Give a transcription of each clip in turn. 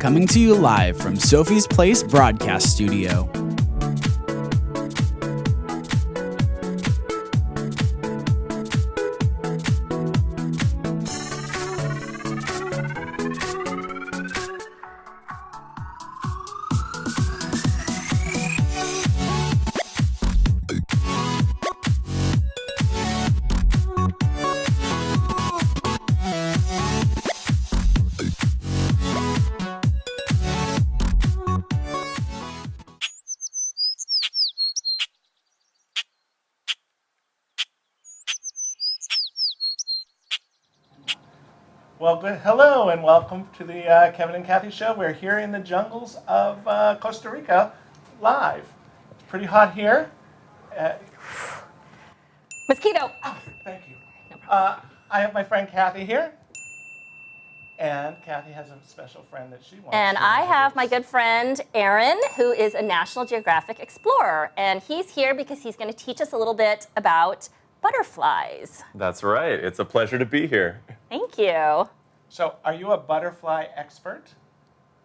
coming to you live from Sophie's Place Broadcast Studio. Well, hello and welcome to the Kevin and Kathy show. We're here in the jungles of Costa Rica, live. It's pretty hot here. Mosquito. Oh, thank you. I have my friend Kathy here. And Kathy has a special friend that she wants And to I have introduce. my good friend Aaron, who is a National Geographic explorer. And he's here because he's going to teach us a little bit about butterflies. That's right. It's a pleasure to be here. Thank you. So, are you a butterfly expert?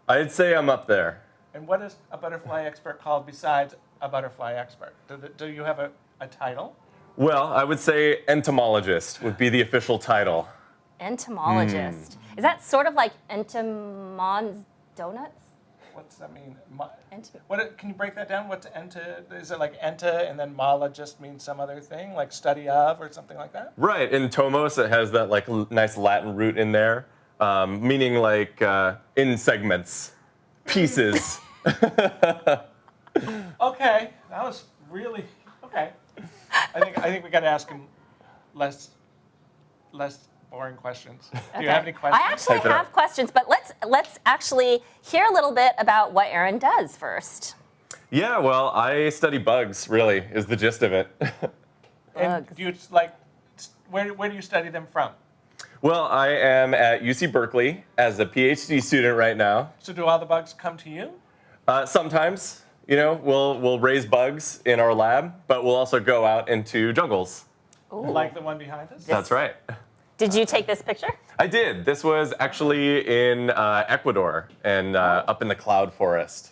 I'd say I'm up there. And what is a butterfly expert called besides a butterfly expert? Do you have a title? Well, I would say entomologist would be the official title. Entomologist. Is that sort of like Entomon's donuts? What's that mean? Can you break that down? What's enta? Is it like enta and then mologist means some other thing, like study of or something like that? Right. In tomos, it has that like nice Latin root in there, meaning like in segments, pieces. Okay, that was really okay. I think we got to ask him less boring questions. Do you have any questions? I actually have questions, but let's actually hear a little bit about what Aaron does first. Yeah, well, I study bugs, really, is the gist of it. And do you where do you study them from? Well, I am at UC Berkeley as a PhD student right now. So do all the bugs come to you? Sometimes, we'll raise bugs in our lab, but we'll also go out into jungles. Ooh. Like the one behind us? That's right. Did you take this picture? I did. This was actually in Ecuador and up in the cloud forest.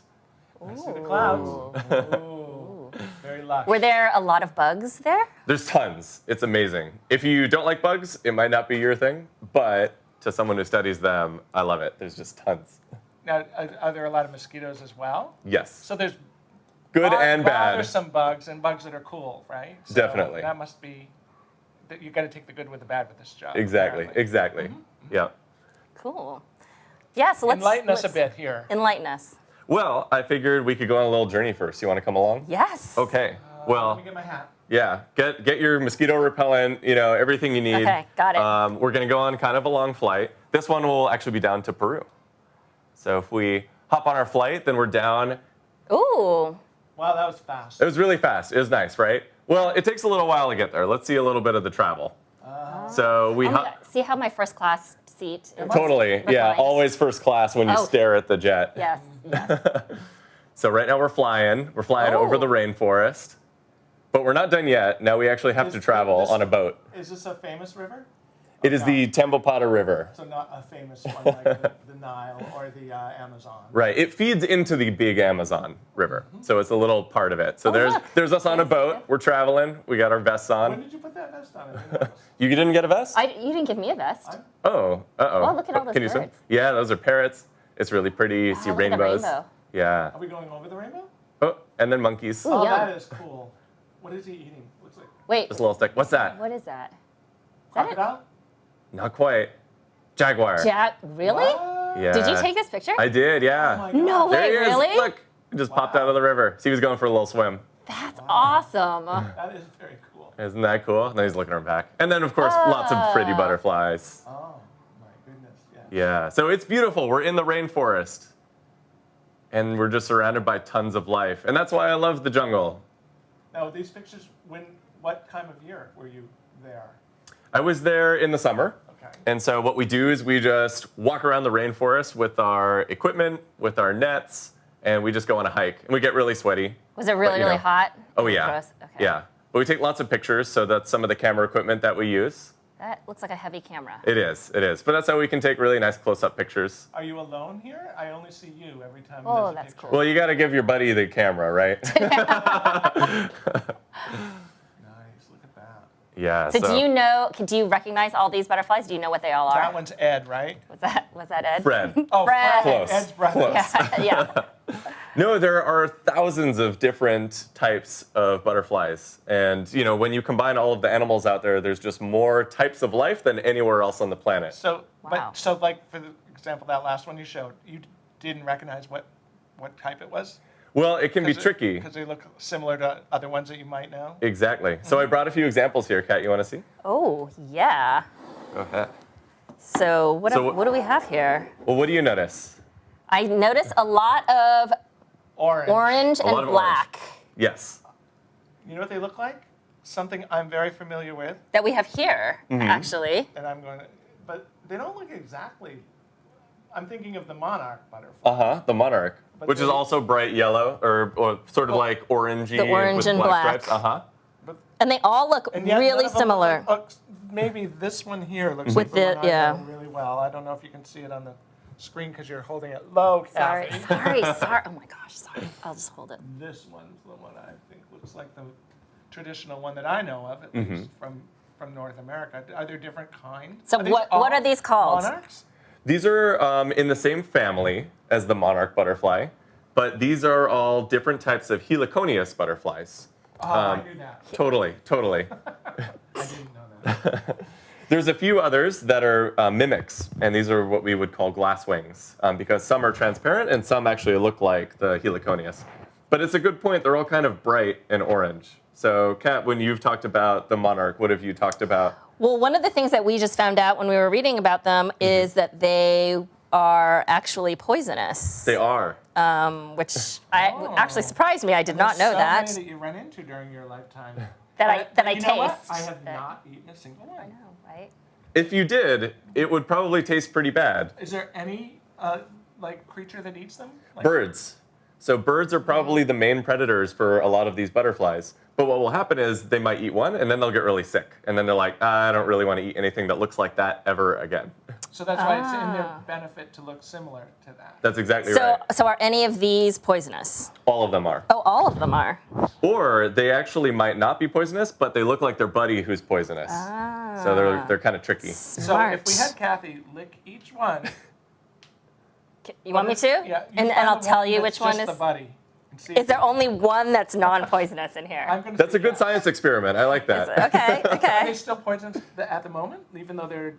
I see the clouds. Ooh. Very lush. Were there a lot of bugs there? There's tons. It's amazing. If you don't like bugs, it might not be your thing, but to someone who studies them, I love it. There's just tons. Now, are there a lot of mosquitoes as well? Yes. So there's Good and bad. There's some bugs and bugs that are cool, right? So Definitely. That must be. You got to take the good with the bad with this job. Exactly. apparently. Exactly. Mm-hmm. Yeah. Cool. Yeah, so let's Enlighten us a bit here. Enlighten us. Well, I figured we could go on a little journey first. You want to come along? Yes. Okay. Let Well, me get my hat. yeah. Get your mosquito repellent. Everything you need. Okay, got it. We're gonna go on kind of a long flight. This one will actually be down to Peru. So if we hop on our flight, then we're down. Ooh. Wow, that was fast. It was really fast. It was nice, right? Well, it takes a little while to get there. Let's see a little bit of the travel. So we See how my first class seat is? totally, yeah, nice. always first class when you Oh. stare at the jet. Yes, yes. So right now we're flying. We're flying Oh. over the rainforest, but we're not done yet. Now we actually have to travel on a boat. Is this a famous river? It is the Tambopata River. So not a famous one like the Nile or the Amazon. Right. It feeds into the big Amazon River, so it's a little part of it. So look. there's us on a Yes, boat. yeah. We're traveling. We got our vests When on. did you put that vest on? I didn't notice. You didn't get a vest? You didn't give me a vest. Oh, uh-oh. Well, look at all those Can you see? birds. Yeah, those are parrots. It's really pretty. You see look at the rainbows. rainbow. Yeah. Are we going over the rainbow? Oh, and then monkeys. Ooh. Oh, yum. that is cool. What is he eating? Looks like Wait, Just a little stick. What's that? what is that? Is that it? crocodile. Not quite. Jaguar. Really? What? Yeah. Did you take this picture? I did, yeah. Oh my No God. There way, he is. really? Look, he just popped out of the river. See, he was going for a little swim. That's awesome. That is very cool. Isn't that cool? And then he's looking at her back. And then, of course, lots of pretty butterflies. Oh my goodness. Yeah. Yeah, so it's beautiful. We're in the rainforest. And we're just surrounded by tons of life. And that's why I love the jungle. Now these pictures. What time of year were you there? I was there in the summer. Okay. And so what we do is we just walk around the rainforest with our equipment, with our nets, and we just go on a hike. And we get really sweaty. Was it really, you really know. hot? Oh, yeah. Gross? Okay. Yeah. But we take lots of pictures, so that's some of the camera equipment that we use. That looks like a heavy camera. It is. But that's how we can take really nice close-up pictures. Are you alone here? I only see you every time Oh, there's a that's picture. cool. Well, you got to give your buddy the camera, right? Nice, look at that. Yeah. So do you recognize all these butterflies? Do you know what they all are? That one's Ed, right? Was that Ed? Fred. Oh, Fred. Close. Ed's brother. Close. Yeah. No, there are thousands of different types of butterflies. And, when you combine all of the animals out there, there's just more types of life than anywhere else on the planet. So, Wow. like for the example, that last one you showed, you didn't recognize what type it was? Well, it can be tricky. Because they look similar to other ones that you might know. Exactly. So I brought a few examples here. Kat, you want to see? Oh, yeah. Go ahead. So what do we have here? Well, what do you notice? I notice a lot of orange A lot and of black Yes. You know what they look like? Something I'm very familiar with, that we have here, actually. and I'm going to, but they don't look exactly. I'm thinking of the monarch butterfly. Uh-huh, the monarch, But which is they- also bright yellow or sort of like orangey The orange with and black black. stripes. Uh-huh. And they all look And yet really none of them similar. maybe this one here looks With like the one the- yeah. I know really well. I don't know if you can see it on the screen because you're holding it low, Sorry. Kathy. Oh my gosh, sorry. I'll just hold it. This one's the one I think looks like the traditional one that I know of, at least from North America. Are there different kinds? So what are these called? Monarchs? These are in the same family as the monarch butterfly, but these are all different types of heliconius butterflies. Oh, I knew that. Totally. I didn't know that. There's a few others that are mimics, and these are what we would call glass wings, because some are transparent and some actually look like the heliconius. But it's a good point. They're all kind of bright and orange. So, Kat, when you've talked about the monarch, what have you talked about? Well, one of the things that we just found out when we were reading about them is that they are actually poisonous. They are. Which actually surprised me. I did not know so that. Many that you run into during your lifetime. That I you know what? taste. I have not eaten a single one. I know, right? If you did, it would probably taste pretty bad. Is there any creature that eats them? Like, Birds. So birds are probably the main predators for a lot of these butterflies. But what will happen is they might eat one, and then they'll get really sick. And then they're like, I don't really want to eat anything that looks like that ever again. So that's why it's in their benefit to look similar to that. That's exactly right. So are any of these poisonous? All of them are. Oh, all of them are. Or they actually might not be poisonous, but they look like their buddy who's poisonous. So they're kind of tricky. So if we had Kathy lick each one. You want me to? Yeah. And find I'll the tell one you that's which one just is. the buddy. And see if Is there only one that's non-poisonous in here? I'm gonna That's say a good yes. science experiment. I like that. Okay, Are they okay. still poisonous at the moment, even though they're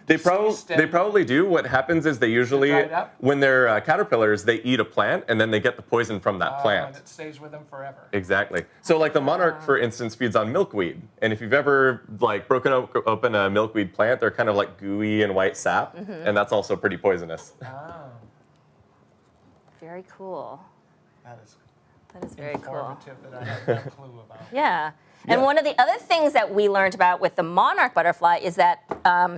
They Steady. probably do. What happens is they usually, dry it up? when they're caterpillars, they eat a plant and then they get the poison from that and plant. it stays with them forever. Exactly. So like the monarch, for instance, feeds on milkweed. And if you've ever broken open a milkweed plant, they're kind of like gooey and white sap. And that's also pretty poisonous. Oh, Very cool. that is That is very cool. informative that I had no clue about. Yeah. And Yeah. one of the other things that we learned about with the monarch butterfly is that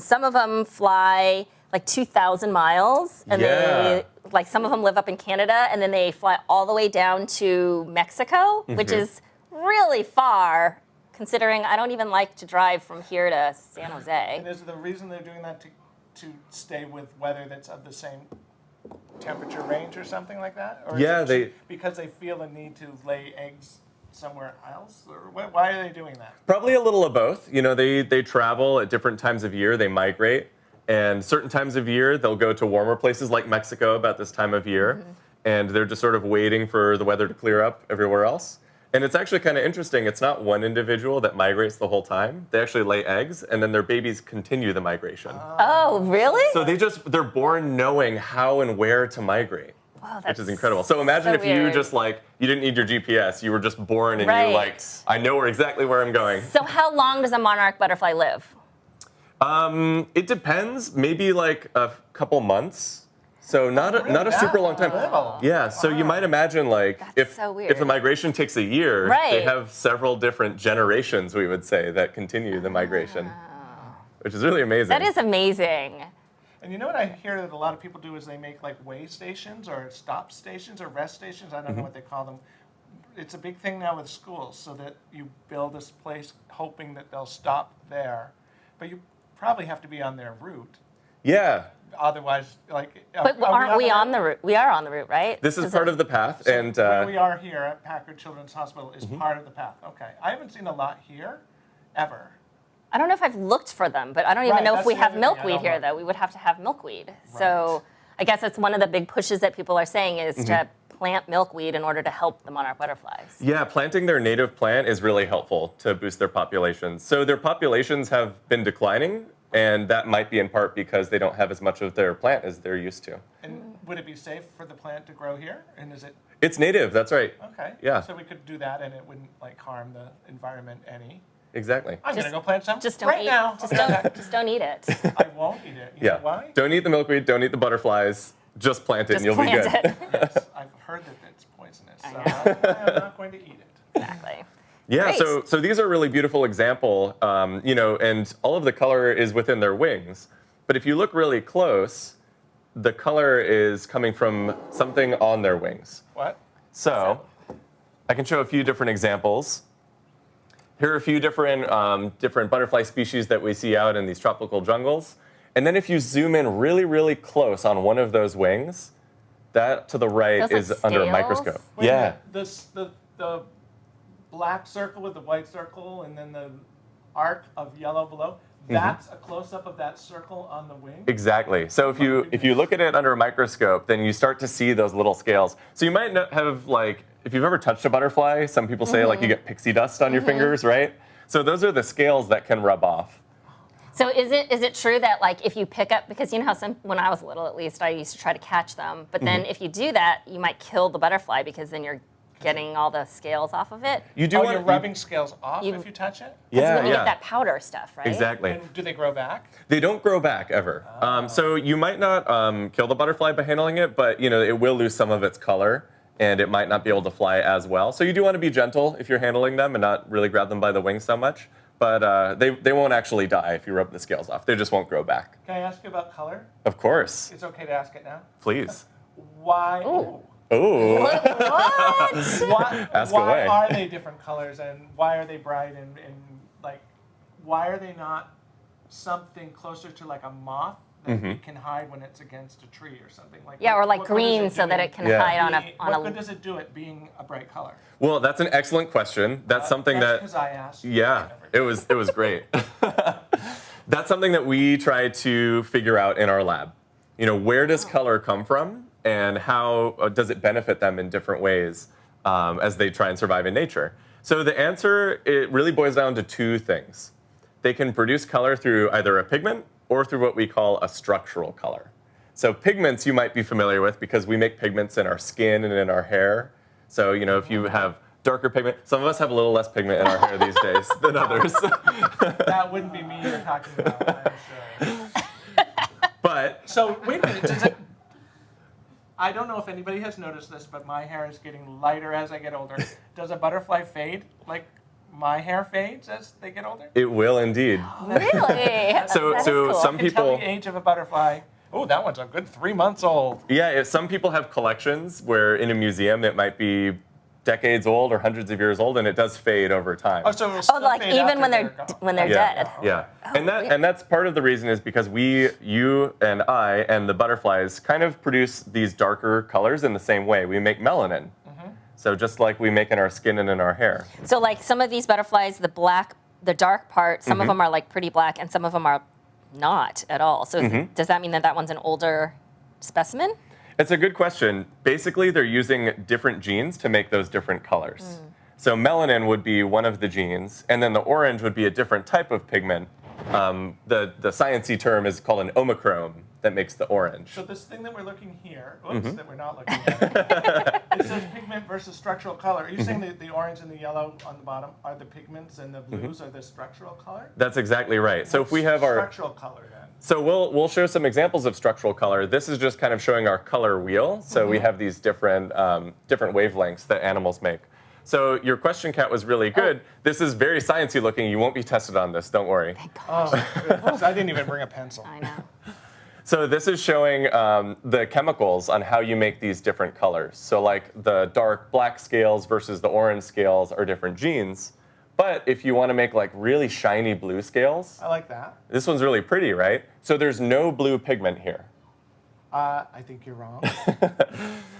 some of them fly like 2,000 miles, and they some of them live up in Canada, and then they fly all the way down to Mexico, which is really far, considering I don't even like to drive from here to San And Jose. is the reason they're doing that to stay with weather that's of the same temperature range or something like that? Or is Yeah, it because they feel the need to lay eggs somewhere else, or why are they doing that? Probably a little of both. They travel at different times of year. They migrate. And certain times of year, they'll go to warmer places like Mexico about this time of year. And they're just sort of waiting for the weather to clear up everywhere else. And it's actually kind of interesting. It's not one individual that migrates the whole time. They actually lay eggs, and then their babies continue the migration. Oh, really? So they're born knowing how and where to migrate. Wow, Which is incredible. So imagine so if you weird. just you didn't need your GPS, you were just born and Right. you're like, I know exactly where I'm going. So how long does a monarch butterfly live? It depends, maybe like a couple months. So not a super long time. Little. Yeah, so you might imagine if so weird. if the migration takes a year, Right. they have several different generations, we would say, that continue the migration. Which is really amazing. That is amazing. And you know what I hear that a lot of people do is they make way stations or stop stations or rest stations. I don't know what they call them. It's a big thing now with schools, so that you build this place hoping that they'll stop there. But probably have to be on their route. Yeah. Otherwise, like. But aren't we on the route? We are on the route, right? This is part of the path. So and where we are here at Packard Children's Hospital is part of the path. Okay. I haven't seen a lot here, ever. I don't know if I've looked for them, but I don't even know if that's we the have other thing, I milkweed don't here, know. though. We would have to have milkweed. So I guess that's one of the big pushes that people are saying is to plant milkweed in order to help the monarch butterflies. Yeah, planting their native plant is really helpful to boost their populations. So their populations have been declining, and that might be in part because they don't have as much of their plant as they're used to. And would it be safe for the plant to grow here? And is it It's native, that's right. okay? Yeah. So we could do that, and it wouldn't like harm the environment any. Exactly. I'm gonna go plant some Just don't right eat. now. Just don't eat it. I won't eat it. You know why? Don't eat the milkweed, don't eat the butterflies. Just plant it Just and you'll plant be good. it. Yes, I've heard that it's poisonous, so I'm not going to eat it. Exactly. Yeah, Great. so these are a really beautiful example, and all of the color is within their wings. But if you look really close, the color is coming from something on their wings. What? So I can show a few different examples. Here are a few different butterfly species that we see out in these tropical jungles. And then if you zoom in really, really close on one of those wings, that to the right Those is like under a scales? microscope. Wait a Yeah. minute, the black circle with the white circle, and then the arc of yellow below. That's a close-up of that circle on the wing. Exactly. So if you look at it under a microscope, then you start to see those little scales. So you might not have if you've ever touched a butterfly, some people say you get pixie dust on your fingers, right? So those are the scales that can rub off. So is it true that if you pick up, because you know how when I was little at least, I used to try to catch them, but then if you do that, you might kill the butterfly because then you're getting all the scales off of it. You do You're rubbing scales off if you touch it? Yeah, When you get that powder stuff, right? Exactly. And do they grow back? They don't grow back ever. So you might not kill the butterfly by handling it, but it will lose some of its color, and it might not be able to fly as well. So you do want to be gentle if you're handling them and not really grab them by the wings so much. But they won't actually die if you rub the scales off. They just won't grow back. Can I ask you about color? Of course. It's okay to ask it now. Please. Why? Ooh. What? Why, Ask why away. are they different colors, and why are they bright, and why are they not something closer to like a moth that it can hide when it's against a tree or something like? Yeah, or what good green does so do that in it can Yeah. hide on what a. good does it do it being a bright color? Well, that's an excellent question. That's something that. because I asked. Yeah, it was great. That's something that we try to figure out in our lab. Where does color come from, and how does it benefit them in different ways as they try and survive in nature? So the answer, it really boils down to two things. They can produce color through either a pigment or through what we call a structural color. So pigments you might be familiar with because we make pigments in our skin and in our hair. So if you have darker pigment, some of us have a little less pigment in our hair these days than others. That wouldn't be me you're talking about, I'm sure. But So wait a minute. Does it? I don't know if anybody has noticed this, but my hair is getting lighter as I get older. Does a butterfly fade like my hair fades as they get older? it will indeed. Really? So That is so cool. some I can tell people the age of a butterfly. Oh, that one's a good 3 months old. some people have collections where in a museum it might be decades old or hundreds of years old, and it does fade over time. Oh, so it'll Oh, still like fade even after when they're gone. when they're Yeah. dead. Yeah, and really? that's part of the reason is because you and I and the butterflies kind of produce these darker colors in the same way. We make melanin, so just like we make in our skin and in our hair. So some of these butterflies, the dark part, some of them are pretty black, and some of them are not at all. So does that mean that one's an older specimen? It's a good question. Basically, they're using different genes to make those different colors. So melanin would be one of the genes, and then the orange would be a different type of pigment. The sciencey term is called an omichrome that makes the orange. So this thing that we're looking here, that we're not looking at, it says pigment versus structural color. Are you saying that the orange and the yellow on the bottom are the pigments and the blues are the structural color? That's exactly right. So if we have our structural color then. So we'll show some examples of structural color. This is just kind of showing our color wheel. So we have these different wavelengths that animals make. So your question, Kat, was really good. This is very sciencey looking. You won't be tested on this. Don't worry. Oh, goodness. I didn't even bring a pencil. I know. So this is showing the chemicals on how you make these different colors. So like the dark black scales versus the orange scales are different genes. But if you want to make like really shiny blue scales, I like that. this one's really pretty, right? So there's no blue pigment here. I think you're wrong.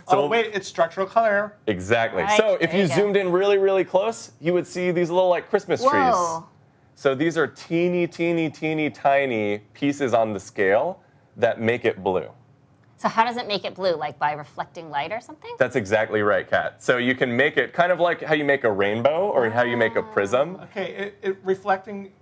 So oh, wait, it's structural color. Exactly. Right, So if there you you go. zoomed in really, really close, you would see these little like Christmas trees. Whoa. So these are teeny, teeny, teeny, tiny pieces on the scale that make it blue. So how does it make it blue? Like by reflecting light or something? That's exactly right, Kat. So you can make it kind of like how you make a rainbow or how you make a prism. Okay, it reflecting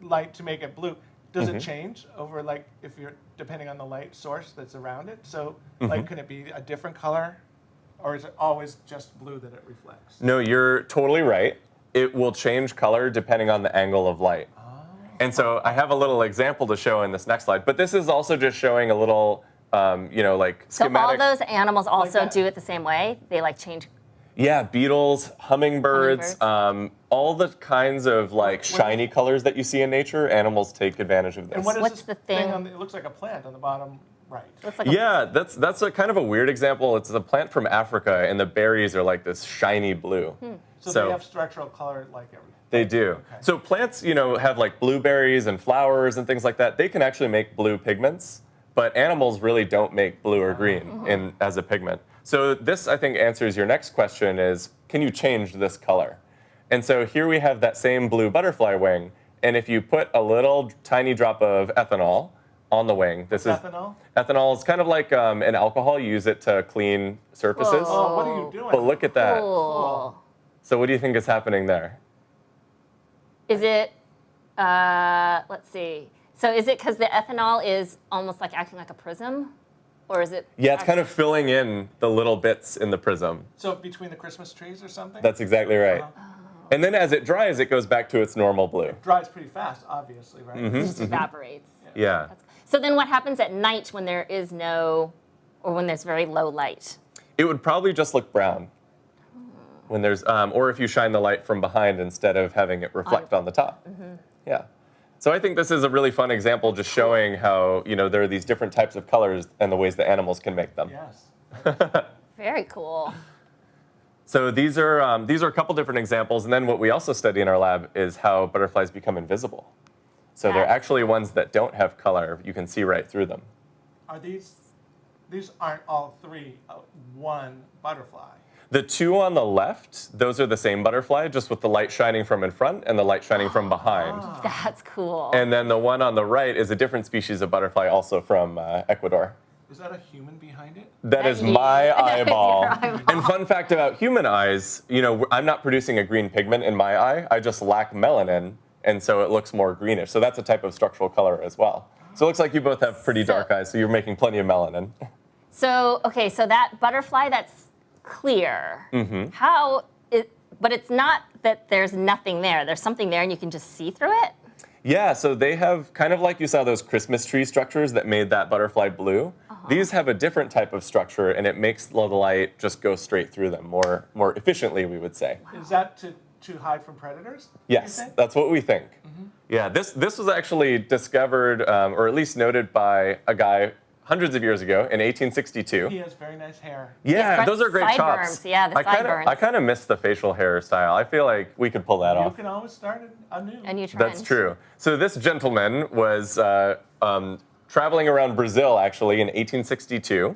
light to make it blue. Does Mm-hmm. it change over like if you're depending on the light source that's around it? So Mm-hmm. like, can it be a different color, or is it always just blue that it reflects? No, you're totally right. It will change color depending on the angle of light. And so I have a little example to show in this next slide, but this is also just showing a little, like So all schematic. those animals also that. do it the same way? They like change. Yeah, beetles, hummingbirds, all the kinds of like shiny colors that you see in nature, animals take advantage of this. And what is What's this the thing? on the, it looks like a plant on the bottom right. Looks like a Yeah, that's a kind of a weird example. It's a plant from Africa, and the berries are like this shiny blue. So they have structural color like everything. They do. So plants, have like blueberries and flowers and things like that. They can actually make blue pigments, but animals really don't make blue or green as a pigment. So this, I think, answers your next question is, can you change this color? And so here we have that same blue butterfly wing, and if you put a little tiny drop of ethanol on the wing, this is Ethanol? ethanol is kind of like an alcohol. You use it to clean surfaces. Oh, what are you doing? But look at that. cool. So what do you think is happening there? Is it, let's see. So is it because the ethanol is almost like acting like a prism? Or is it? Yeah, it's kind of filling in the little bits in the prism. So between the Christmas trees or something? That's exactly right. And then as it dries, it goes back to its normal blue. Dries pretty fast, obviously, right? It just evaporates. Yeah. So then what happens at night when there is no, or when there's very low light? It would probably just look brown when there's, or if you shine the light from behind instead of having it reflect on the top. Yeah. So I think this is a really fun example just showing how, there are these different types of colors and the ways that animals can make them. Yes. Very cool. So these are a couple different examples. And then what we also study in our lab is how butterflies become invisible. So they're That's actually ones that don't have color. You can see right through them. Are these aren't all three one butterfly? The two on the left, those are the same butterfly, just with the light shining from in front and the light shining from behind. That's cool. And then the one on the right is a different species of butterfly, also from Ecuador. Is that a human behind it? That is you. my That is your eyeball. eyeball. And fun fact about human eyes, I'm not producing a green pigment in my eye. I just lack melanin, and so it looks more greenish. So that's a type of structural color as well. So it looks like you both have pretty dark eyes, so you're making plenty of melanin. So, okay, so that butterfly that's clear, but it's not that there's nothing there. There's something there and you can just see through it? Yeah, so they have kind of like you saw those Christmas tree structures that made that butterfly blue. These have a different type of structure, and it makes the light just go straight through them more efficiently, we would say. Is that to hide from predators? Yes, you think? that's what we think. Yeah, this was actually discovered, or at least noted by a guy hundreds of years ago in 1862. He has very nice hair. Yeah, Yes, those are great chops. sideburns. Yeah, the sideburns. I kind of miss the facial hairstyle. I feel like we could pull that You off. can always start a new. A new trend. That's true. So this gentleman was traveling around Brazil, actually, in 1862,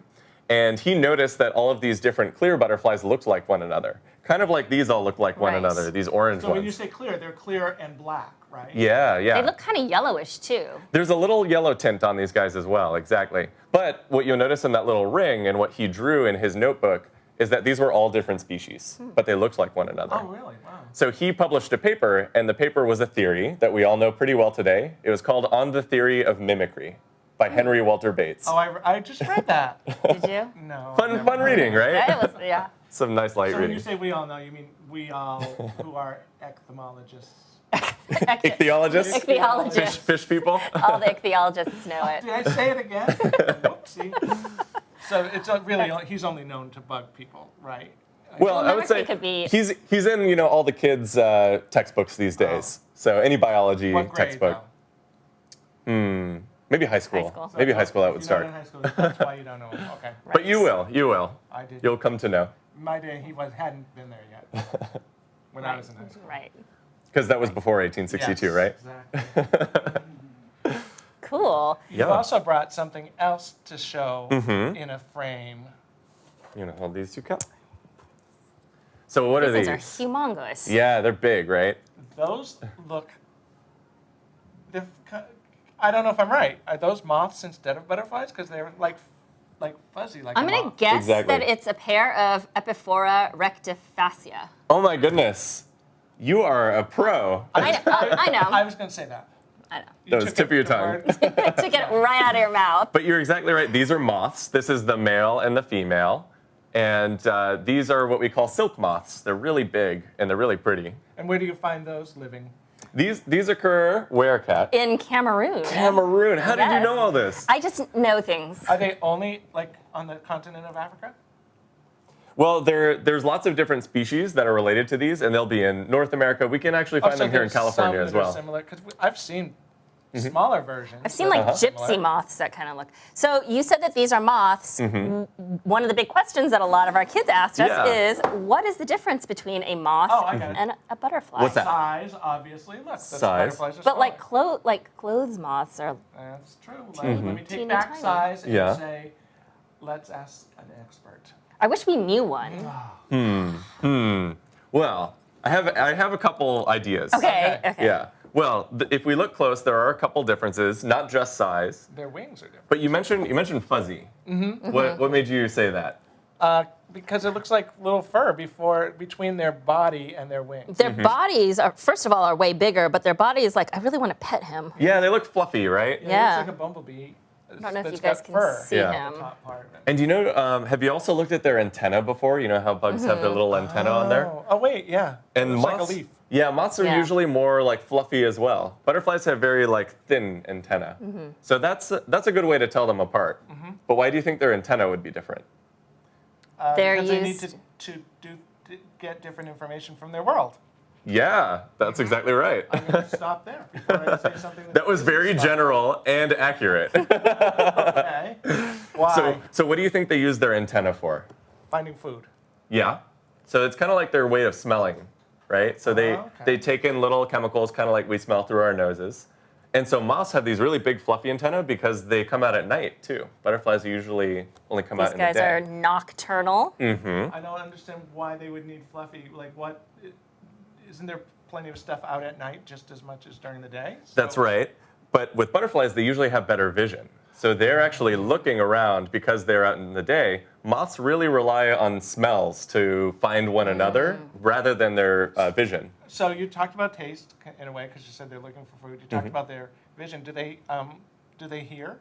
and he noticed that all of these different clear butterflies looked like one another. Kind of like these all look like one Right. another, these orange So ones. when you say clear, they're clear and black, right? Yeah. They look kind of yellowish too. There's a little yellow tint on these guys as well, exactly. But what you'll notice in that little ring and what he drew in his notebook is that these were all different species, but they looked like one another. Oh, really? Wow. So he published a paper, and the paper was a theory that we all know pretty well today. It was called On the Theory of Mimicry by Henry Walter Bates. Oh, I just read that. Did you? No. Fun reading, right? It was, yeah. Some nice light So when reading. you say we all know, you mean we all who are entomologists. Ichthyologists? Ichthyologists. Fish people? All the ichthyologists know it. Did I say it again? Whoopsie. So it's really he's only known to bug people, right? Well, I would mimicry say could be- he's in all the kids' textbooks these days. So any biology What grade, textbook. though? Maybe high school. High school. Maybe high school that If would you're not start. in high school, that's why you don't know him. Okay. But you will. I did. You'll come to know. My day, he hadn't been there yet when I was in high school. Right. Because that was before 1862, Yes, right? Exactly. Cool. You've also brought something else to show in a frame. You know, hold these two cups. So what are These these? things are humongous. Yeah, they're big, right? Those look. I don't know if I'm right. Are those moths instead of butterflies? Because they're like fuzzy, like I'm a going to moth. guess Exactly. that it's a pair of Epiphora rectifascia. Oh my goodness. You are a pro. I know. I was going to say that. I know. You That was took tip of your the tongue. word. To get it right out of your mouth. But you're exactly right. These are moths. This is the male and the female. And these are what we call silk moths. They're really big and they're really pretty. And where do you find those living? These occur where, Kat? In Cameroon. Cameroon. How did you Yes. know all this? I just know things. Are they only like on the continent of Africa? Well, there's lots of different species that are related to these, and they'll be in North America. We can actually find them here in there's California some as that are well. Similar, because I've seen smaller versions. I've seen like gypsy moths that kind of look. So you said that these are moths. One of the big questions that a lot of our kids asked us Yeah. is, what is the difference between a moth Oh, I got it. and a butterfly? What's that? Size, obviously. Look, those Size. butterflies are But like smaller. clothes moths are. That's true. Let me take Teeny back tiny. size and Yeah. say, let's ask an expert. I wish we knew one. Well, I have a couple ideas. Okay. Yeah. Well, if we look close, there are a couple differences, not just size. Their wings are different. But you mentioned fuzzy. What made you say that? Because it looks like little fur between their body and their wings. Their bodies are, first of all, are way bigger, but their body is like, I really want to pet him. Yeah, they look fluffy, right? Yeah. It looks like a bumblebee. I don't know if that's you guys got can fur see Yeah. on the him. top part of it. And do you know, have you also looked at their antenna before? You know how bugs have their little antenna on there? Oh, wait, yeah. And it looks moths, like a leaf. Yeah, moths are Yeah. usually more like fluffy as well. Butterflies have very like thin antenna. So that's a good way to tell them apart. But why do you think their antenna would be different? They're Because they need used- to get different information from their world. Yeah, that's exactly right. I'm going to stop there before I say something That was very general and accurate. Okay. Why? So what do you think they use their antenna for? Finding food. Yeah. So it's kind of like their way of smelling, right? So okay. they take in little chemicals, kind of like we smell through our noses. And so moths have these really big fluffy antennae because they come out at night too. Butterflies usually only come These out in the guys day. are nocturnal. I don't understand why they would need fluffy. Like, what? Isn't there plenty of stuff out at night just as much as during the day? That's right. But with butterflies, they usually have better vision. So they're actually looking around because they're out in the day. Moths really rely on smells to find one another rather than their vision. So you talked about taste in a way because you said they're looking for food. You talked about their vision. Do they hear?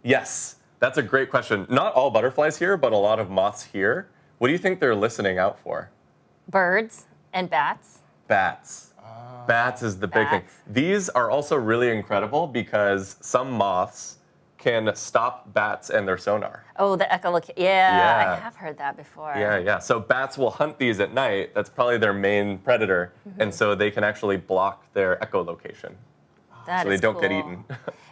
Yes, that's a great question. Not all butterflies hear, but a lot of moths hear. What do you think they're listening out for? Birds and bats. Bats. Bats is the big thing. Bats. These are also really incredible because some moths can stop bats and their sonar. Oh, the echolocation. Yeah, Yeah. I have heard that before. Yeah. So bats will hunt these at night. That's probably their main predator. And so they can actually block their echolocation. That So they is don't get cool. eaten.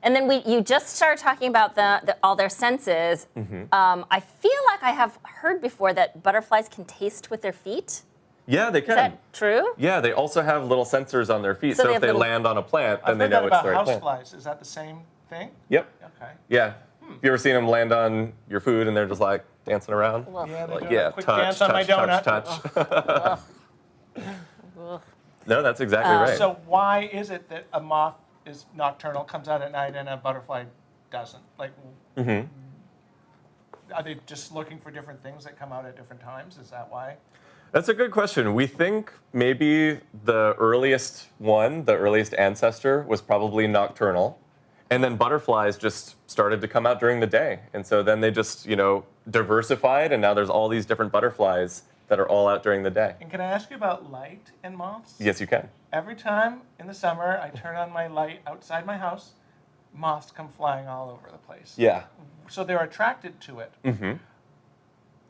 And then you just started talking about all their senses. I feel like I have heard before that butterflies can taste with their feet. Yeah, they can. Is that true? Yeah, they also have little sensors on their feet. So So they if have they little- land on a plant, then I've they heard that know it's about the right plant. houseflies. Is that the same thing? Yep. Okay. Yeah. Have you ever seen them land on your food and they're just like dancing around? Well, Yeah, they're Like, doing yeah, a quick touch, dance on my touch, donut. touch. ugh. No, that's exactly right. So why is it that a moth is nocturnal, comes out at night, and a butterfly doesn't? Like, are they just looking for different things that come out at different times? Is that why? That's a good question. We think maybe the earliest ancestor was probably nocturnal. And then butterflies just started to come out during the day. And so then they just, diversified, and now there's all these different butterflies that are all out during the day. And can I ask you about light and moths? Yes, you can. Every time in the summer I turn on my light outside my house, moths come flying all over the place. Yeah. So they're attracted to it.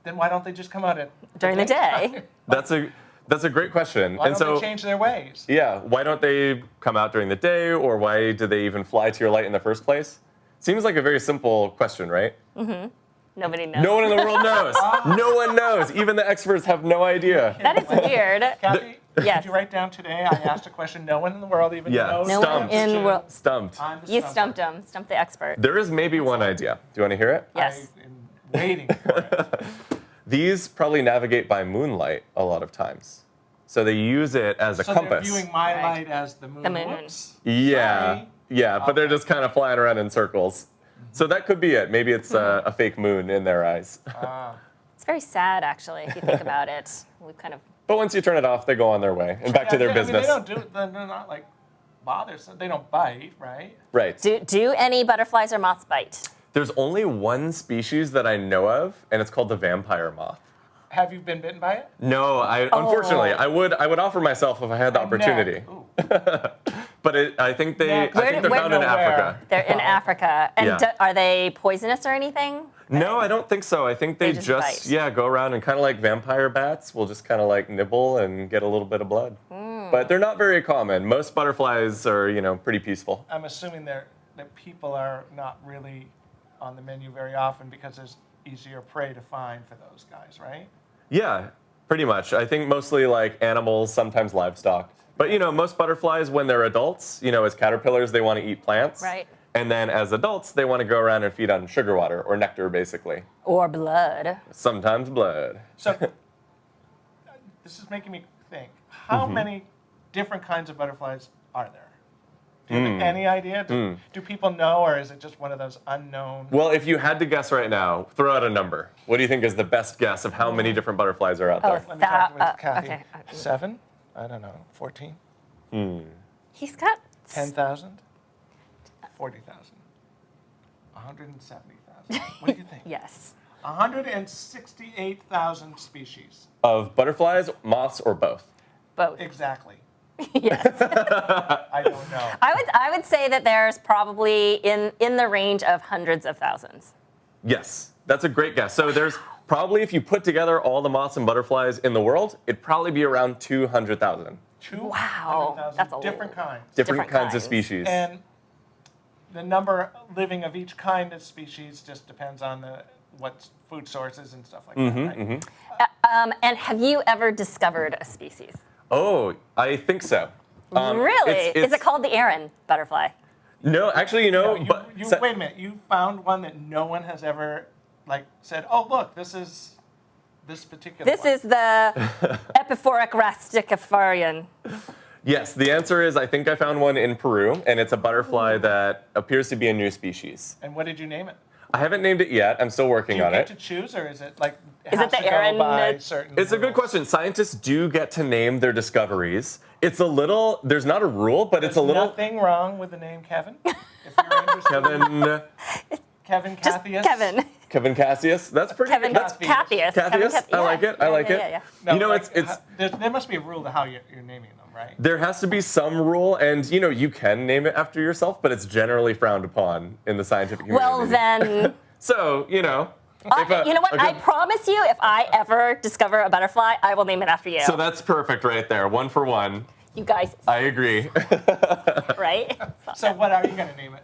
Then why don't they just come out at During the day. That's a great question. Why and don't so they change their ways? yeah, why don't they come out during the day, or why do they even fly to your light in the first place? Seems like a very simple question, right? Nobody knows. No one in the world knows. No one knows. Even the experts have no idea. That is weird. Kathy, Yes. Did you write down today? I asked a question no one in the world even Yeah, knows. No the one answer in to. world. Stumped. I'm the You stumper. stumped him. Stumped the expert. There is maybe one idea. Do you want to hear it? Yes. I am waiting for it. These probably navigate by moonlight a lot of times. So they use it as a So compass. they're viewing my Right. light as the moon. The moon. Whoops. Yeah, Sorry. yeah, but they're Okay. just kind of flying around in circles. So that could be it. Maybe it's a fake moon in their eyes. It's very sad, actually, if you think about it. We've kind of. But once you turn it off, they go on their way and back to their I mean, business. they don't do. They're not like bothersome. They don't bite, right? Right. Do any butterflies or moths bite? There's only one species that I know of, and it's called the vampire moth. Have you been bitten by it? No, unfortunately, I would offer myself if I had the opportunity. Ooh. But I think Where- they're found in where- Africa. They're in Africa. And Yeah. are they poisonous or anything? No, I don't think so. I think they They just just bite. go around and kind of like vampire bats will just kind of like nibble and get a little bit of blood. But they're not very common. Most butterflies are, pretty peaceful. I'm assuming that people are not really on the menu very often because there's easier prey to find for those guys, right? Yeah, pretty much. I think mostly like animals, sometimes livestock. But most butterflies when they're adults, as caterpillars, they want to eat plants. Right. And then as adults, they want to go around and feed on sugar water or nectar, basically. Or blood? Sometimes blood. So this is making me think, how many different kinds of butterflies are there? Do you have any idea? Do people know, or is it just one of those unknown? Well, if you had to guess right now, throw out a number. What do you think is the best guess of how many different butterflies are out there? Let me talk with Kathy. okay. 7? I don't know. 14? He's got. 10,000? 40,000? 170,000? What do you think? Yes. 168,000 species. Of butterflies, moths, or both? Both. Exactly. Yes. I don't know. I would say that there's probably in the range of hundreds of thousands. Yes, that's a great guess. So there's probably, if you put together all the moths and butterflies in the world, it'd probably be around 200,000. Wow, 200,000 that's a different kinds. Different kinds of kinds. species. And the number living of each kind of species just depends on what food sources and stuff like that, right? And have you ever discovered a species? Oh, I think so. Really? it's- Is it called the Aran butterfly? No, actually, but Wait a minute. You found one that no one has ever said, "Oh, look, this is this particular." This one. is the Epiphoric rusticifarian. yes, the answer is I think I found one in Peru, and it's a butterfly that appears to be a new species. And what did you name it? I haven't named it yet. I'm still Do working you on get it. to choose, or is it Is it the Aaron- certain? It's a good rules? question. Scientists do get to name their discoveries. It's a little, there's not a rule, but it's a There's little. nothing wrong with the name Kevin. If you're interested, Kevin Just Cathius. Kevin Cassius. That's pretty Kevin good. Cathius. Cathius? I like it. I like it. Yeah. No, it's there must be a rule to how you're naming them, right? there has to be some rule, and you can name it after yourself, but it's generally frowned upon in the scientific community. Well, then, So you know what? I promise you, if I ever discover a butterfly, I will name it after you. So that's perfect right there. 1 for 1. You guys, I agree. right? So what are you going to name it?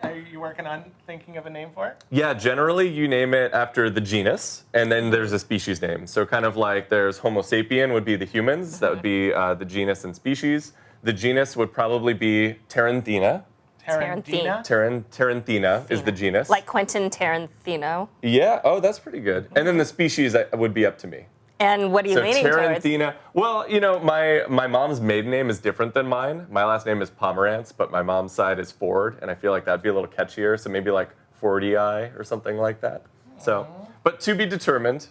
Are you working on thinking of a name for it? Yeah, generally you name it after the genus, and then there's a species name. So kind of like there's Homo sapien would be the humans. That would be the genus and species. The genus would probably be Taranthina. Tarantina? Taranthina is the genus. Like Quentin Tarantino. Yeah. Oh, that's pretty good. And then the species would be up to me. And what are you So leaning towards? Taranthina. Well, my mom's maiden name is different than mine. My last name is Pomerantz, but my mom's side is Ford, and I feel like that'd be a little catchier. So maybe like Fordy or something like that. So, but to be determined.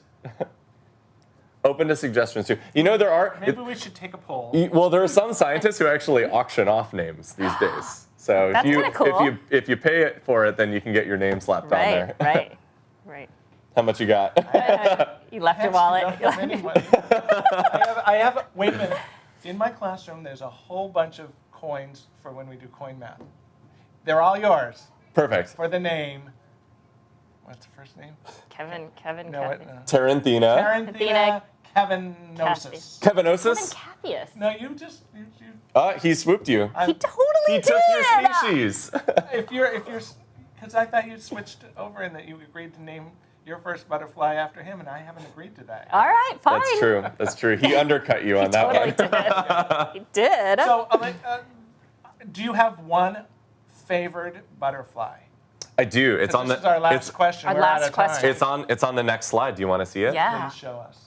Open to suggestions too. There are. Maybe we should take a poll. Well, there are some scientists who actually auction off names these days. So That's kinda cool. if you pay it for it, then you can get your name slapped on there. Right. How much you got? You left your Yes, wallet. you don't have any money. Wait a minute. In my classroom, there's a whole bunch of coins for when we do coin math. They're all yours Perfect. for the name. What's the first name? Kevin. Taranthina. Taranthina Kevinosis. Kevinosis. Cathius. No, you just He swooped you. He totally He did. took your species. if you're because I thought you switched over and that you agreed to name your first butterfly after him, and I haven't agreed to that. All right, fine. That's true. That's true. He undercut you on that Totally one. did. He did. So, do you have one favored butterfly? I do. It's on This the. is our last it's, question. Our We're last out of time. question. It's on the next slide. Do you want to see it? Yeah. Please show us.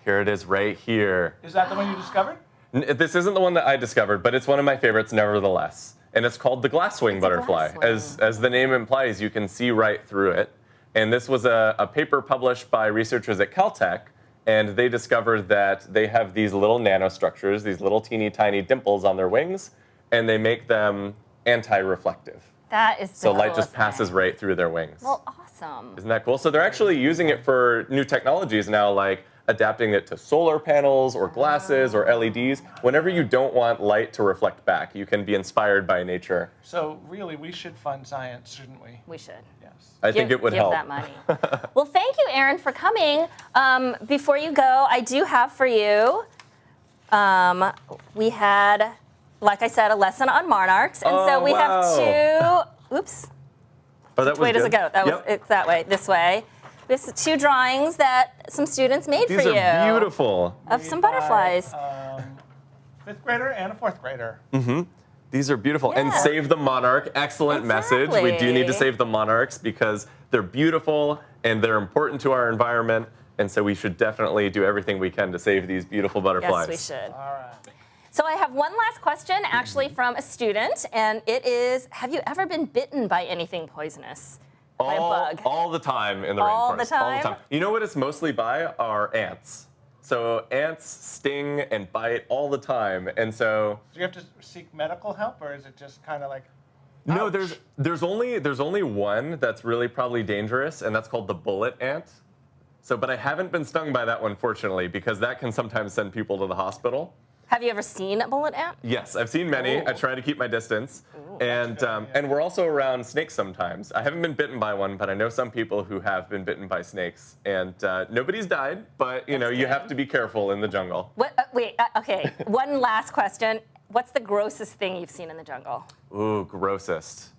Here it is, right here. Is that the one you discovered? This isn't the one that I discovered, but it's one of my favorites nevertheless. And it's called the glasswing butterfly. glasswing. As the name implies, you can see right through it. And this was a paper published by researchers at Caltech, and they discovered that they have these little nanostructures, these little teeny tiny dimples on their wings, and they make them anti-reflective. That is So the light just coolest passes thing. right through their wings. Well, awesome. Isn't that cool? So they're actually using it for new technologies now, like adapting it to solar panels or glasses or LEDs. Whenever you don't want light to reflect back, you can be inspired by nature. So really, we should fund science, shouldn't we? We should. Yes. I think it would give help. that money. Well, thank you, Aaron, for coming. Before you go, I do have for you, we had, like I said, a lesson on monarchs. And so we have two, oops. Oh, that Which way was does it good. go? That Yep. was, it's that way, this way. There's two drawings that some students made These for you. are beautiful. Of some butterflies. Fifth grader and a fourth grader. These are beautiful. And Yeah. save the monarch. Excellent message. We do need to Exactly. save the monarchs because they're beautiful and they're important to our environment. And so we should definitely do everything we can to save these beautiful butterflies. Yes, we should. All right. So I have one last question, actually from a student, and it is: have you ever been bitten by anything poisonous? By a bug? All the time in the All rainforest. the time? All the time. You know what it's mostly by? Are ants. So ants sting and bite all the time. And so Do you have to seek medical help, or is it just kind of like? no, ouch? there's only one that's really probably dangerous, and that's called the bullet ant. So, but I haven't been stung by that one, fortunately, because that can sometimes send people to the hospital. Have you ever seen a bullet ant? Yes, I've seen many. I Ooh. try to keep my distance, and good, yeah. and we're also around snakes sometimes. I haven't been bitten by one, but I know some people who have been bitten by snakes, and nobody's died. But you know, you have to be careful in the jungle. What? Okay. One last question. What's the grossest thing you've seen in the jungle? Ooh, grossest.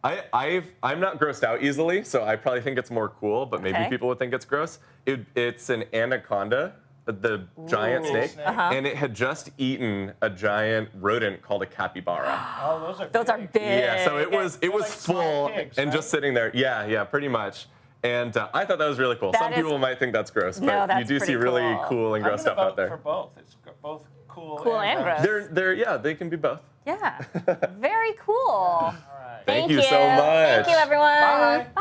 I'm not grossed out easily, so I probably think it's more cool. But maybe Okay. people would think it's gross. It's an anaconda, the giant Ooh. snake, Snake. and it had just eaten a giant rodent called a capybara. Oh, those are. Those are big. Yeah, so it was They're like small full pigs, and right? just sitting there. Yeah, pretty much. And I thought that was really cool. That Some is- people might think that's gross, No, but you that's do see pretty really cool. cool and I'm gross gonna stuff out vote there. for both. It's both cool, Cool and gross. They can be both. Yeah. Very cool. All right. Thank you so Thank much. you, everyone. Bye. Bye.